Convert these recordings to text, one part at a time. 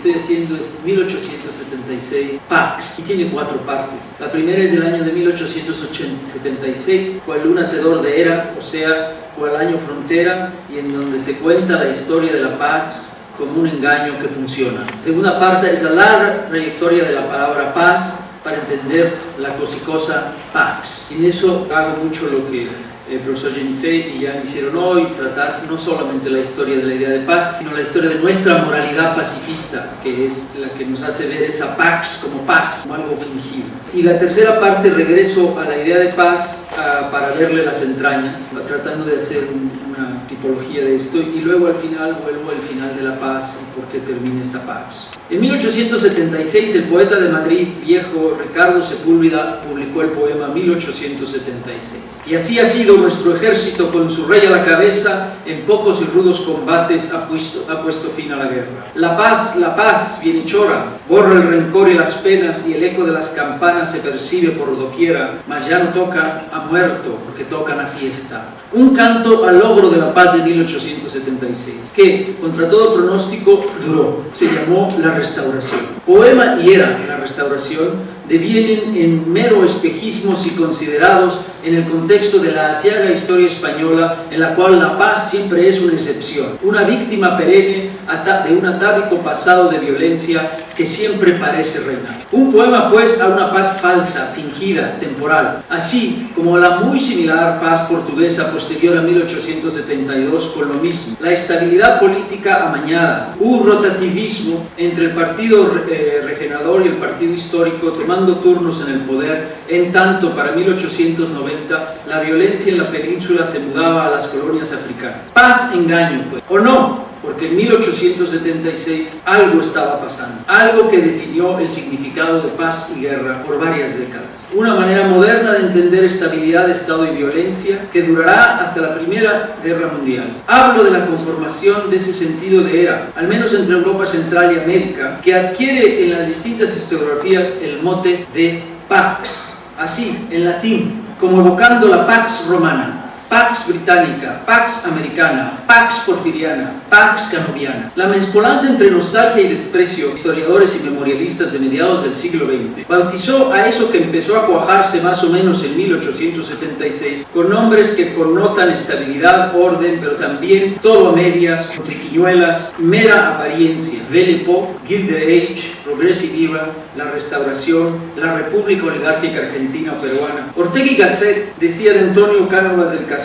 estoy haciendo es 1876 Pax, y tiene 4 partes. La primera es del año de 1876, cual un hacedor de era, o sea, cual año frontera, y en donde se cuenta la historia de la Pax como un engaño que funciona. La segunda parte es la larga trayectoria de la palabra paz para entender la cosicosa Pax. En eso hago mucho lo que el profesor Jenifei y Jan hicieron hoy, tratar no solamente la historia de la idea de paz, sino la historia de nuestra moralidad pacifista, que es la que nos hace ver esa Pax, como algo fingido. Y la tercera parte, regreso a la idea de paz para verle las entrañas, tratando de hacer una tipología de esto, y luego al final vuelvo al final de la paz y por qué termina esta Pax. En 1876, el poeta de Madrid viejo Ricardo Sepúlveda publicó el poema 1876. Y así ha sido nuestro ejército con su rey a la cabeza, en pocos y rudos combates ha puesto fin a la guerra. La paz, bienhechora, borra el rencor y las penas, y el eco de las campanas se percibe por doquiera, mas ya no tocan a muerto, porque tocan a fiesta. Un canto al logro de la paz de 1876, que, contra todo pronóstico, duró. Se llamó La Restauración. Poema y era la Restauración devienen en mero espejismos y considerados en el contexto de la aciaga historia española, en la cual la paz siempre es una excepción, una víctima perenne de un atávico pasado de violencia que siempre parece reinar. Un poema, pues, a una paz falsa, fingida, temporal, así como la muy similar paz portuguesa posterior a 1872 con lo mismo. La estabilidad política amañada, un rotativismo entre el partido regenerador y el partido histórico tomando turnos en el poder, en tanto para 1890 la violencia en la península se mudaba a las colonias africanas. Paz, engaño, pues, o no, porque en 1876 algo estaba pasando, algo que definió el significado de paz y guerra por varias décadas. Una manera moderna de entender estabilidad de Estado y violencia que durará hasta la Primera Guerra Mundial. Hablo de la conformación de ese sentido de era, al menos entre Europa Central y América, que adquiere en las distintas historiografías el mote de Pax, así, en latín, como evocando la Pax Romana, Pax Británica, Pax Americana, Pax Porfiriana, Pax Canobiana. La mezcolanza entre nostalgia y desprecio, historiadores y memorialistas de mediados del siglo XX, bautizó a eso que empezó a cuajarse más o menos en 1876, con nombres que connotan estabilidad, orden, pero también todo a medias, con triquiñuelas, mera apariencia. Belle Époque, Gilded Age, Progressive Era, la Restauración, la República Oligárquica Argentina o Peruana. Ortega y Gasset decía de Antonio Cánovas del Castillo,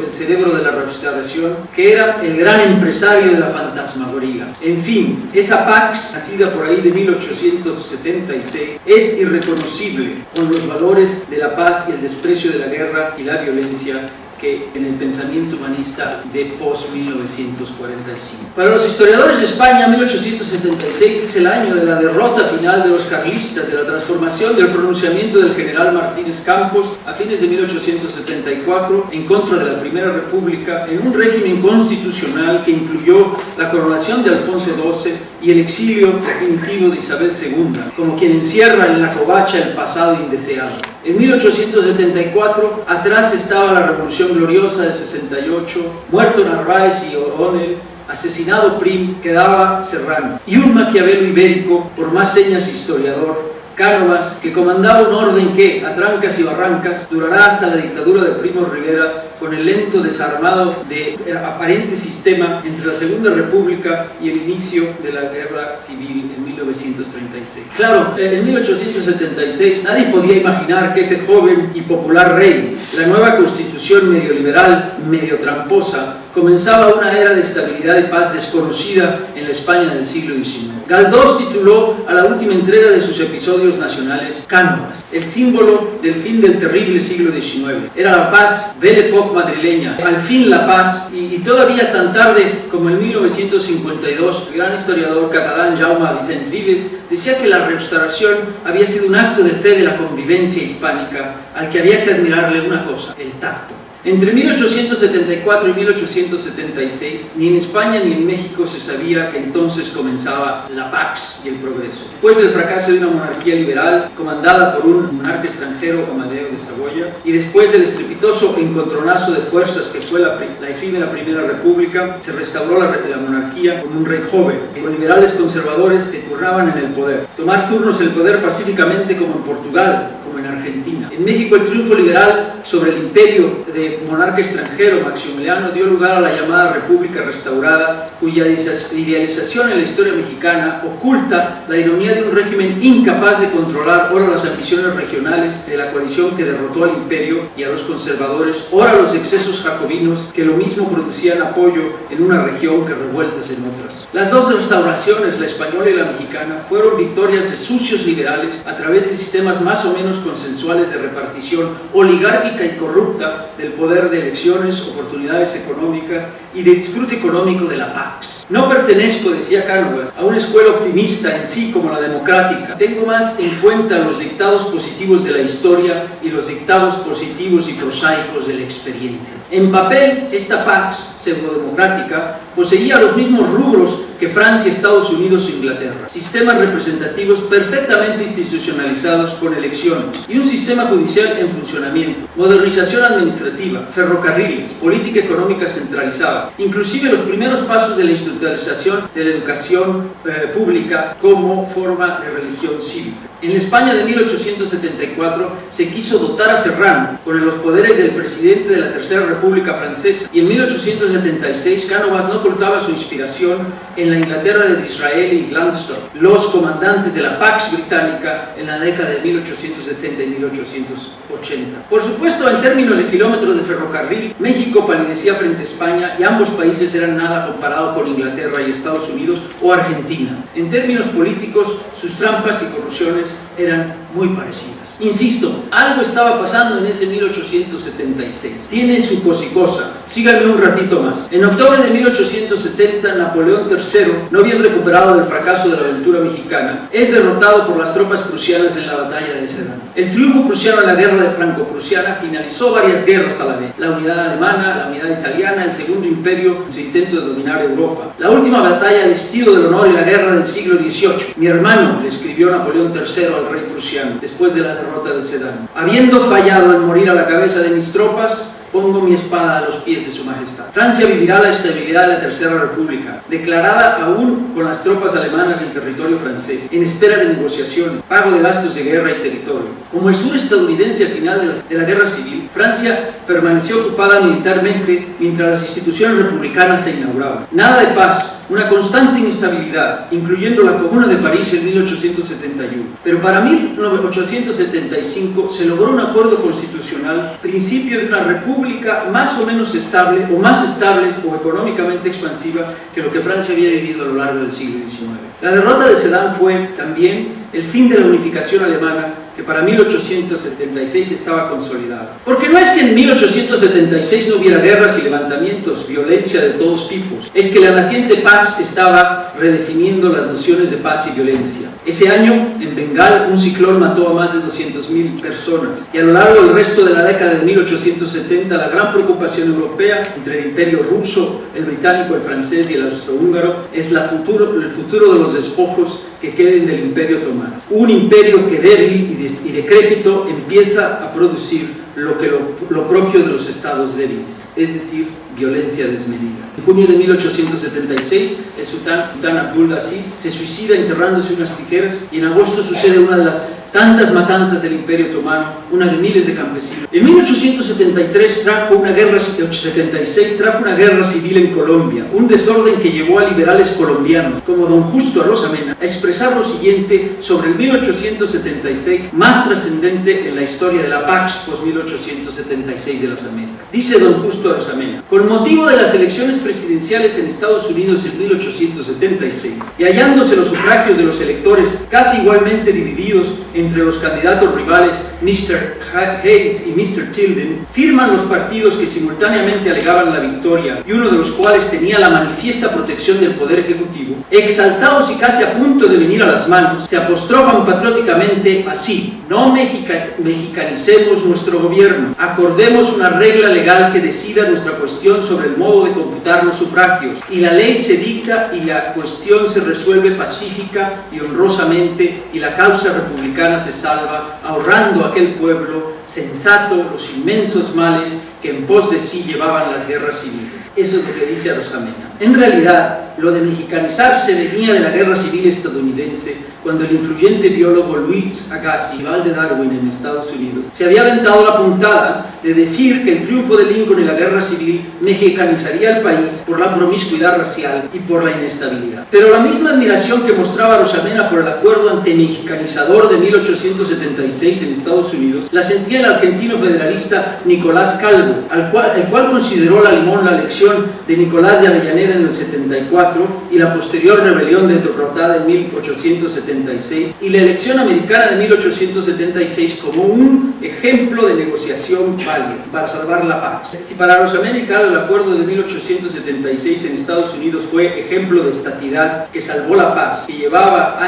el cerebro de la Restauración, que era el gran empresario de la fantasmagoría. En fin, esa Pax, nacida por ahí de 1876, es irreconocible con los valores de la paz y el desprecio de la guerra y la violencia que en el pensamiento humanista de post-1945. Para los historiadores de España, 1876 es el año de la derrota final de los carlistas, de la transformación del pronunciamiento del general Martínez Campos a fines de 1874 en contra de la Primera República en un régimen constitucional que incluyó la coronación de Alfonso XII y el exilio definitivo de Isabel II, como quien encierra en la covacha el pasado indeseado. En 1874, atrás estaba la Revolución Gloriosa del 68, muerto Narváez y O'Donnell, asesinado Prim, quedaba Serrano, y un Maquiavelo ibérico, por más señas historiador, Cánovas, que comandaba un orden que, a trancas y barrancas, durará hasta la dictadura de Primo de Rivera, con el lento desarmado de aparente sistema entre la Segunda República y el inicio de la Guerra Civil en 1936. Claro, en 1876 nadie podía imaginar que ese joven y popular rey, la nueva constitución medio liberal, medio tramposa, comenzaba una era de estabilidad y paz desconocida en la España del siglo XIX. Galdós tituló a la última entrega de sus episodios nacionales Cánovas, el símbolo del fin del terrible siglo XIX. Era la paz, Belle Époque madrileña, al fin la paz, y todavía tan tarde como en 1952, el gran historiador catalán Jaume Vicens Vives decía que la restauración había sido un acto de fe de la convivencia hispánica al que había que admirarle una cosa, el tacto. Entre 1874 y 1876, ni en España ni en México se sabía que entonces comenzaba la Pax y el progreso. Después del fracaso de una monarquía liberal comandada por un monarca extranjero, Amadeo de Saboya, y después del estrepitoso encontronazo de fuerzas que fue la efímera Primera República, se restauró la monarquía con un rey joven, con liberales conservadores que turnaban en el poder. Tomar turnos en el poder pacíficamente como en Portugal, como en Argentina. En México el triunfo liberal sobre el imperio de monarca extranjero Maximiliano dio lugar a la llamada República Restaurada, cuya idealización en la historia mexicana oculta la ironía de un régimen incapaz de controlar ora las ambiciones regionales de la coalición que derrotó al imperio y a los conservadores, ora los excesos jacobinos que lo mismo producían apoyo en una región que revueltas en otras. Las dos restauraciones, la española y la mexicana, fueron victorias de sucios liberales a través de sistemas más o menos consensuales de repartición oligárquica y corrupta del poder de elecciones, oportunidades económicas y de disfrute económico de la Pax. No pertenezco, decía Cánovas, a una escuela optimista en sí como la democrática. Tengo más en cuenta los dictados positivos de la historia y los dictados positivos y prosaicos de la experiencia. En papel, esta Pax pseudodemocrática poseía los mismos rubros que Francia, Estados Unidos e Inglaterra. Sistemas representativos perfectamente institucionalizados con elecciones y un sistema judicial en funcionamiento, modernización administrativa, ferrocarriles, política económica centralizada, inclusive los primeros pasos de la institucionalización de la educación pública como forma de religión cívica. En la España de 1874 se quiso dotar a Serrano con los poderes del presidente de la Tercera República Francesa y en 1876 Cánovas no ocultaba su inspiración en la Inglaterra de Disraeli y Gladstone, los comandantes de la Pax británica en la década de 1870 y 1880. Por supuesto, en términos de kilómetros de ferrocarril, México palidecía frente a España y ambos países eran nada comparado con Inglaterra y Estados Unidos o Argentina. En términos políticos, sus trampas y corrupciones eran muy parecidas. Insisto, algo estaba pasando en ese 1876. Tiene su cosicosa. Síganme un ratito más. En octubre de 1870, Napoleón III, no bien recuperado del fracaso de la aventura mexicana, es derrotado por las tropas prusianas en la batalla de Sedan. El triunfo prusiano en la guerra de franco-prusiana finalizó varias guerras a la vez. La unidad alemana, la unidad italiana, el Segundo Imperio, su intento de dominar Europa. La última batalla al estilo del honor y la guerra del siglo XVIII. Mi hermano, le escribió Napoleón III al rey prusiano, después de la derrota de Sedan. Habiendo fallado en morir a la cabeza de mis tropas, pongo mi espada a los pies de su majestad. Francia vivirá la estabilidad de la Tercera República, declarada aún con las tropas alemanas en territorio francés, en espera de negociación, pago de gastos de guerra y territorio. Como el sur estadounidense al final de la guerra civil, Francia permaneció ocupada militarmente mientras las instituciones republicanas se inauguraban. Nada de paz, una constante inestabilidad, incluyendo la Comuna de París en 1871. Pero para 1875 se logró un acuerdo constitucional, principio de una república más o menos estable, o más estable o económicamente expansiva que lo que Francia había vivido a lo largo del siglo XIX. La derrota de Sedan fue también el fin de la unificación alemana, que para 1876 estaba consolidada. Porque no es que en 1876 no hubiera guerras y levantamientos, violencia de todos tipos, es que la naciente Pax estaba redefiniendo las nociones de paz y violencia. Ese año, en Bengal, un ciclón mató a más de 200.000 personas, y a lo largo del resto de la década de 1870, la gran preocupación europea entre el imperio ruso, el británico, el francés y el austrohúngaro es el futuro de los despojos que queden del imperio otomano. Un imperio que débil y decrépito empieza a producir lo propio de los estados débiles, es decir, violencia desmedida. En junio de 1876, el sultán Abdulaziz se suicida enterrándose unas tijeras y en agosto sucede una de las tantas matanzas del Imperio Otomano, una de miles de campesinos. En 1876 trajo una guerra civil en Colombia, un desorden que llevó a liberales colombianos como don Justo Arosamena a expresar lo siguiente sobre el 1876 más trascendente en la historia de la Pax post-1876 de las Américas. Dice don Justo Arosamena: con motivo de las elecciones presidenciales en Estados Unidos en 1876 y hallándose los sufragios de los electores casi igualmente divididos entre los candidatos rivales Mr. Hayes y Mr. Tilden, firman los partidos que simultáneamente alegaban la victoria y uno de los cuales tenía la manifiesta protección del Poder Ejecutivo, exaltados y casi a punto de venir a las manos, se apostrofan patrióticamente así: no mexicanicemos nuestro gobierno, acordemos una regla legal que decida nuestra cuestión sobre el modo de computar los sufragios, y la ley se dicta y la cuestión se resuelve pacífica y honrosamente, y la causa republicana se salva, ahorrando a aquel pueblo sensato los inmensos males que en pos de sí llevaban las guerras civiles. Eso es lo que dice Arosamena. En realidad, lo de mexicanizarse venía de la guerra civil estadounidense, cuando el influyente biólogo Louis Agassiz, rival de Darwin en Estados Unidos, se había aventado la puntada de decir que el triunfo de Lincoln en la guerra civil mexicanizaría el país por la promiscuidad racial y por la inestabilidad. Pero la misma admiración que mostraba Arosamena por el acuerdo antimexicanizador de 1876 en Estados Unidos, la sentía el argentino federalista Nicolás Calvo, el cual consideró la lección de Nicolás de Avellaneda en el 74 y la posterior rebelión de Rotada en 1876 y la elección americana de 1876 como un ejemplo de negociación válida para salvar la paz. Si para los americanos el acuerdo de 1876 en Estados Unidos fue ejemplo de estatidad que salvó la paz, que llevaba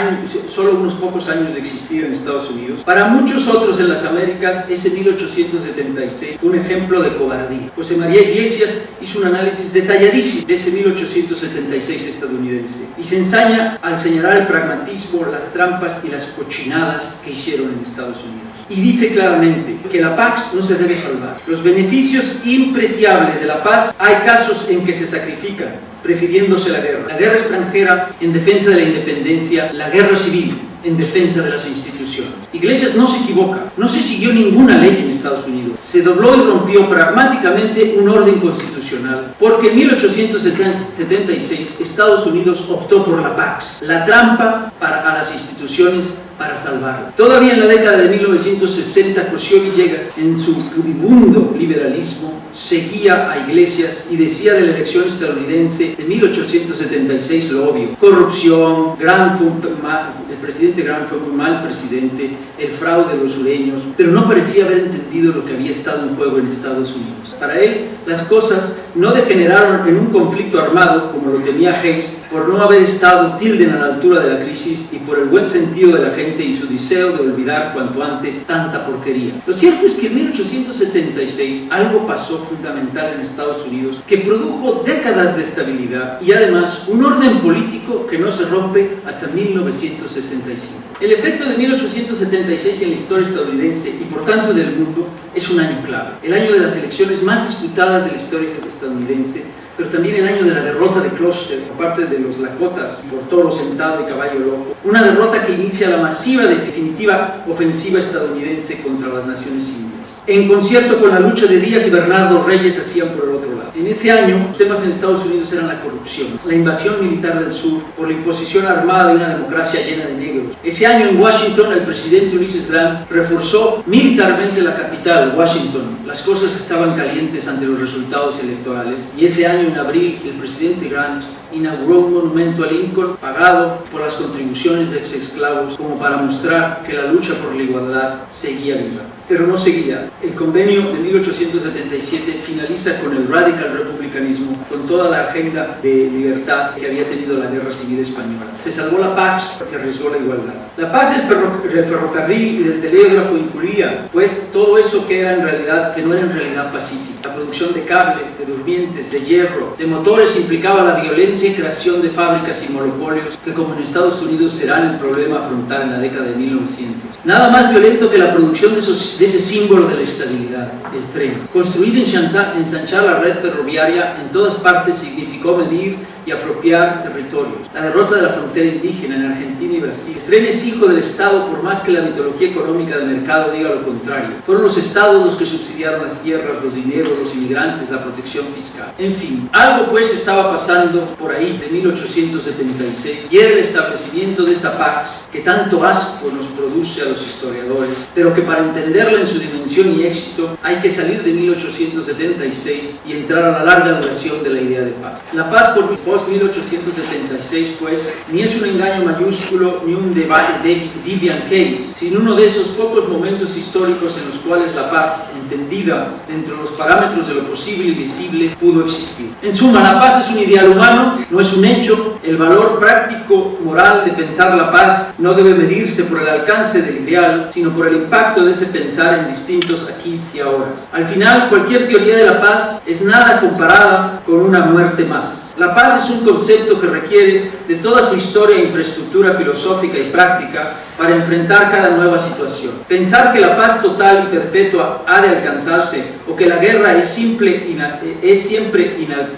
solo unos pocos años de existir en Estados Unidos, para muchos otros en las Américas ese 1876 fue un ejemplo de cobardía. José María Iglesias hizo un análisis detalladísimo de ese 1876 estadounidense y se ensaña al señalar el pragmatismo, las trampas y las cochinadas que hicieron en Estados Unidos. Y dice claramente que la Pax no se debe salvar. Los beneficios impreciables de la paz hay casos en que se sacrifican, prefiriéndose la guerra extranjera en defensa de la independencia, la guerra civil en defensa de las instituciones. Iglesias no se equivoca, no se siguió ninguna ley en Estados Unidos, se dobló y rompió pragmáticamente un orden constitucional, porque en 1876 Estados Unidos optó por la Pax, la trampa a las instituciones para salvarla. Todavía en la década de 1960, Cosío Villegas, en su pudibundo liberalismo, seguía a Iglesias y decía de la elección estadounidense de 1876 lo obvio: corrupción, el presidente Grant fue muy mal presidente, el fraude de los sureños, pero no parecía haber entendido lo que había estado en juego en Estados Unidos. Para él, las cosas no degeneraron en un conflicto armado como lo temía Hayes, por no haber estado Tilden a la altura de la crisis y por el buen sentido de la gente y su deseo de olvidar cuanto antes tanta porquería. Lo cierto es que en 1876 algo pasó fundamental en Estados Unidos que produjo décadas de estabilidad y además un orden político que no se rompe hasta 1965. El efecto de 1876 en la historia estadounidense y por tanto del mundo es un año clave, el año de las elecciones más disputadas de la historia estadounidense, pero también el año de la derrota de Custer por parte de los Lakotas por toro sentado y caballo loco, una derrota que inicia la masiva y definitiva ofensiva estadounidense contra las naciones indias, en concierto con la lucha de Díaz y Bernardo Reyes hacían por el otro lado. En ese año, los temas en Estados Unidos eran la corrupción, la invasión militar del sur por la imposición armada de una democracia llena de negros. Ese año en Washington, el presidente Ulysses Grant reforzó militarmente la capital, Washington. Las cosas estaban calientes ante los resultados electorales y ese año, en abril, el presidente Grant inauguró un monumento a Lincoln pagado por las contribuciones de ex-esclavos como para mostrar que la lucha por la igualdad seguía viva. Pero no seguía. El convenio de 1877 finaliza con el radical republicanismo, con toda la agenda de libertad que había tenido la guerra civil española. Se salvó la Pax, se arriesgó la igualdad. La Pax del ferrocarril y del telégrafo incluía, pues, todo eso que no era en realidad pacífico. La producción de cable, de durmientes, de hierro, de motores implicaba la violencia y creación de fábricas y monopolios que, como en Estados Unidos, serán el problema a afrontar en la década de 1900. Nada más violento que la producción de ese símbolo de la estabilidad, el tren. Construir y ensanchar la red ferroviaria en todas partes significó medir y apropiar territorios. La derrota de la frontera indígena en Argentina y Brasil. El tren es hijo del Estado, por más que la mitología económica de mercado diga lo contrario. Fueron los Estados los que subsidiaron las tierras, los dineros, los inmigrantes, la protección fiscal. En fin, algo pues estaba pasando por ahí de 1876 y era el establecimiento de esa Pax que tanto asco nos produce a los historiadores, pero que para entenderla en su dimensión y éxito hay que salir de 1876 y entrar a la larga duración de la idea de paz. La paz, por post-1876, pues, ni es un engaño mayúsculo ni un deviant case, sino uno de esos pocos momentos históricos en los cuales la paz, entendida dentro de los parámetros de lo posible y visible, pudo existir. En suma, la paz es un ideal humano, no es un hecho. El valor práctico, moral de pensar la paz no debe medirse por el alcance del ideal, sino por el impacto de ese pensar en distintos aquí y ahora. Al final, cualquier teoría de la paz es nada comparada con una muerte más. La paz es un concepto que requiere de toda su historia e infraestructura filosófica y práctica para enfrentar cada nueva situación. Pensar que la paz total y perpetua ha de alcanzarse o que la guerra es siempre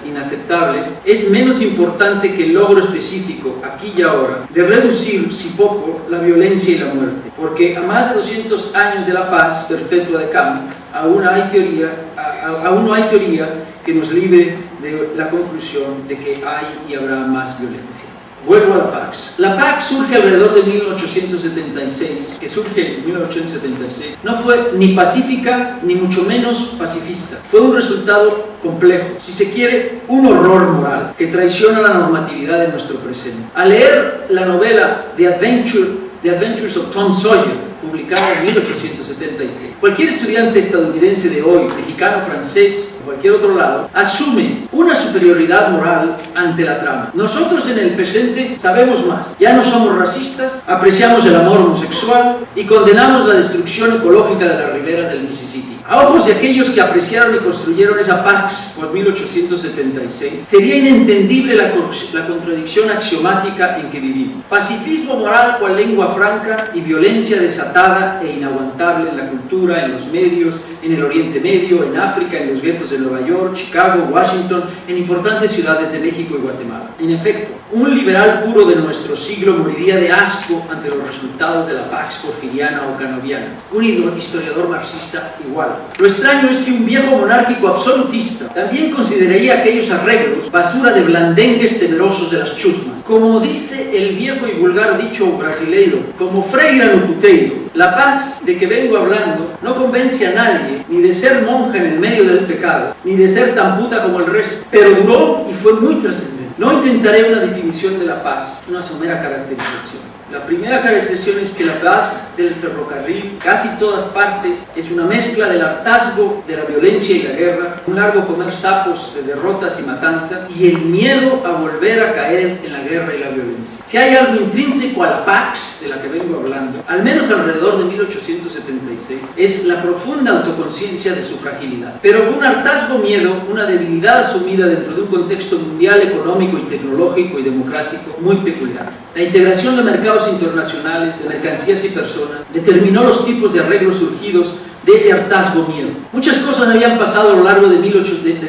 inaceptable es menos importante que el logro específico, aquí y ahora, de reducir, si poco, la violencia y la muerte. Porque a más de 200 años de la paz perpetua de Kant, aún no hay teoría que nos libre de la conclusión de que hay y habrá más violencia. Vuelvo a la Pax. La Pax surge alrededor de 1876, no fue ni pacífica ni mucho menos pacifista. Fue un resultado complejo, si se quiere, un horror moral que traiciona la normatividad de nuestro presente. Al leer la novela The Adventures of Tom Sawyer, publicada en 1876, cualquier estudiante estadounidense de hoy, mexicano, francés, o cualquier otro lado, asume una superioridad moral ante la trama. Nosotros en el presente sabemos más, ya no somos racistas, apreciamos el amor homosexual y condenamos la destrucción ecológica de las riberas del Mississippi. A ojos de aquellos que apreciaron y construyeron esa Pax por 1876, sería inentendible la contradicción axiomática en que vivimos. Pacifismo moral cual lengua franca y violencia desatada e inaguantable en la cultura, en los medios, en el Oriente Medio, en África, en los guetos de Nueva York, Chicago, Washington, en importantes ciudades de México y Guatemala. En efecto, un liberal puro de nuestro siglo moriría de asco ante los resultados de la Pax porfiriana o canoviana. Un historiador marxista igual. Lo extraño es que un viejo monárquico absolutista también consideraría aquellos arreglos basura de blandengues temerosos de las chusmas. Como dice el viejo y vulgar dicho brasileiro, como freira no puteiro, la Pax de que vengo hablando no convence a nadie ni de ser monja en el medio del pecado, ni de ser tan puta como el resto, pero duró y fue muy trascendente. No intentaré una definición de la paz, una somera caracterización. La primera caracterización es que la paz del ferrocarril, casi todas partes, es una mezcla del hartazgo de la violencia y la guerra, un largo comer sapos de derrotas y matanzas, y el miedo a volver a caer en la guerra y la violencia. Si hay algo intrínseco a la Pax de la que vengo hablando, al menos alrededor de 1876, es la profunda autoconciencia de su fragilidad. Pero fue un hartazgo-miedo, una debilidad asumida dentro de un contexto mundial, económico y tecnológico y democrático muy peculiar. La integración de mercados internacionales, de mercancías y personas, determinó los tipos de arreglos surgidos de ese hartazgo-miedo. Muchas cosas habían pasado a lo largo del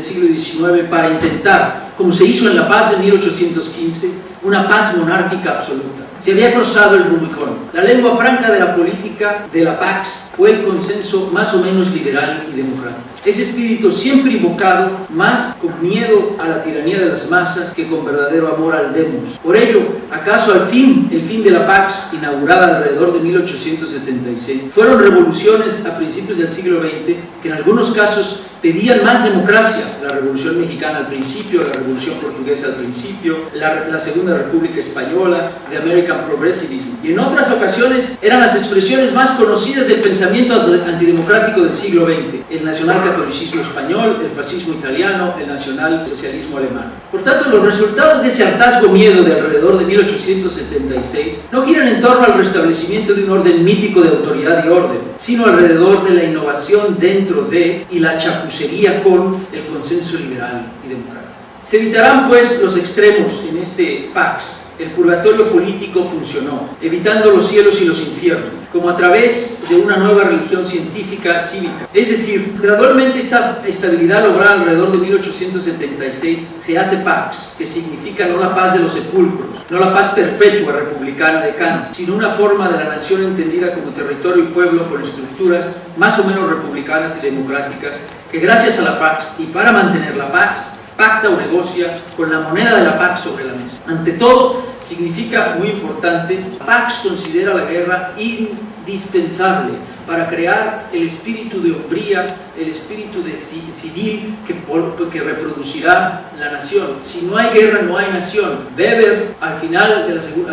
siglo XIX para intentar, como se hizo en la paz de 1815, una paz monárquica absoluta. Se había cruzado el Rubicón. La lengua franca de la política de la Pax fue el consenso más o menos liberal y democrático. Ese espíritu siempre invocado más con miedo a la tiranía de las masas que con verdadero amor al demos. Por ello, ¿acaso el fin de la Pax, inaugurada alrededor de 1876, fueron revoluciones a principios del siglo XX que en algunos casos pedían más democracia? La Revolución Mexicana al principio, la Revolución Portuguesa al principio, la Segunda República Española, the American Progressivism. Y en otras ocasiones eran las expresiones más conocidas del pensamiento antidemocrático del siglo XX, el nacionalcatolicismo español, el fascismo italiano, el nacionalsocialismo alemán. Por tanto, los resultados de ese hartazgo-miedo de alrededor de 1876 no giran en torno al restablecimiento de un orden mítico de autoridad y orden, sino alrededor de la innovación dentro de y la chapucería con el consenso liberal y democrático. Se evitarán pues los extremos en este Pax. El purgatorio político funcionó, evitando los cielos y los infiernos, como a través de una nueva religión científica cívica. Es decir, gradualmente esta estabilidad lograda alrededor de 1876 se hace Pax, que significa no la paz de los sepulcros, no la paz perpetua republicana de Kant, sino una forma de la nación entendida como territorio y pueblo con estructuras más o menos republicanas y democráticas, que gracias a la Pax y para mantener la Pax, pacta o negocia con la moneda de la Pax sobre la mesa. Ante todo, significa muy importante, Pax considera la guerra indispensable para crear el espíritu de hombría el espíritu de civil que reproducirá la nación. Si no hay guerra, no hay nación. Weber, al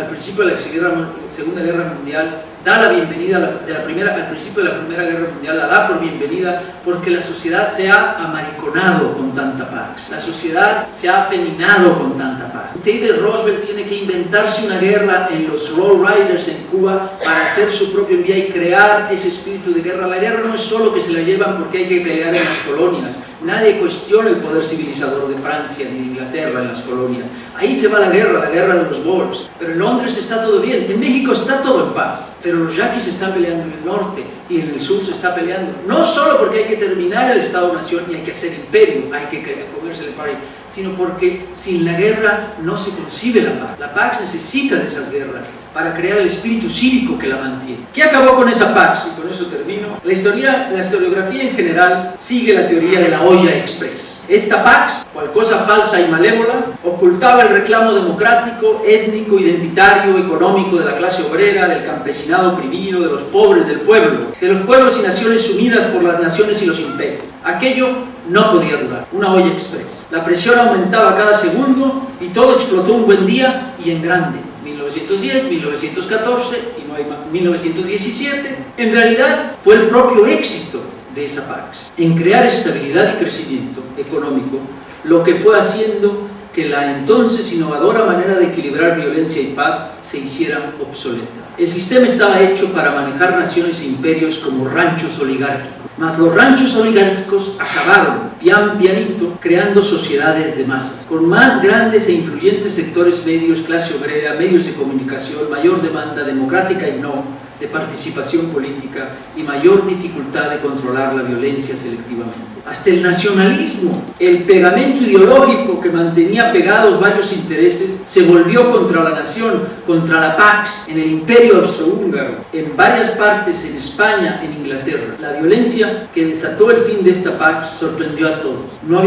principio de la Segunda Guerra Mundial, da la bienvenida al principio de la Primera Guerra Mundial, la da por bienvenida porque la sociedad se ha amariconado con tanta pax, la sociedad se ha afeminado con tanta pax. Teddy Roosevelt tiene que inventarse una guerra en los Rough Riders en Cuba para hacer su propio envío y crear ese espíritu de guerra. La guerra no es solo que se la llevan porque hay que pelear en las colonias. Nadie cuestiona el poder civilizador de Francia ni de Inglaterra en las colonias. Ahí se va la guerra de los Boers. Pero en Londres está todo bien, en México está todo en paz. Pero los yaquis están peleando en el norte y en el sur se está peleando. No solo porque hay que terminar el Estado-Nación y hay que hacer imperio, hay que comerse el país, sino porque sin la guerra no se concibe la paz. La Pax necesita de esas guerras para crear el espíritu cívico que la mantiene. ¿Qué acabó con esa Pax? Y con eso termino. La historiografía en general sigue la teoría de la olla express. Esta Pax, cual cosa falsa y malévola, ocultaba el reclamo democrático, étnico, identitario, económico de la clase obrera, del campesinado oprimido, de los pobres del pueblo, de los pueblos y naciones sumidas por las naciones y los imperios. Aquello no podía durar, una olla express. La presión aumentaba cada segundo y todo explotó un buen día y en grande. 1910, 1914 y no hay más, 1917. En realidad fue el propio éxito de esa Pax en crear estabilidad y crecimiento económico lo que fue haciendo que la entonces innovadora manera de equilibrar violencia y paz se hiciera obsoleta. El sistema estaba hecho para manejar naciones e imperios como ranchos oligárquicos, mas los ranchos oligárquicos acabaron, pianito, creando sociedades de masas, con más grandes e influyentes sectores medios, clase obrera, medios de comunicación, mayor demanda democrática y no, de participación política y mayor dificultad de controlar la violencia selectivamente. Hasta el nacionalismo, el pegamento ideológico que mantenía pegados varios intereses, se volvió contra la nación, contra la Pax, en el Imperio Austrohúngaro, en varias partes, en España, en Inglaterra. La violencia que desató el fin de esta Pax sorprendió a todos. No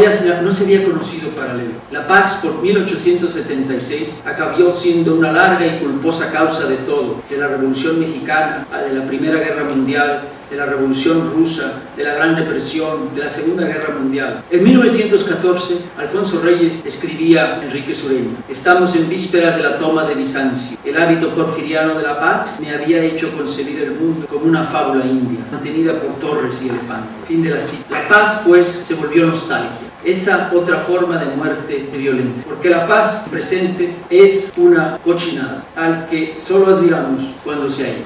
se había conocido paralelo. La Pax, por 1876, acabó siendo una larga y culposa causa de todo, de la Revolución Mexicana, de la Primera Guerra Mundial, de la Revolución Rusa, de la Gran Depresión, de la Segunda Guerra Mundial. En 1914, Alfonso Reyes escribía a Enrique Sureño: estamos en vísperas de la toma de Bizancio. El hábito porfiriano de la paz me había hecho concebir el mundo como una fábula india, mantenida por torres y elefantes. Fin de la cita. La paz, pues, se volvió nostalgia. Esa otra forma de muerte, de violencia. Porque la paz presente es una cochinada, al que solo admiramos cuando se ha ido.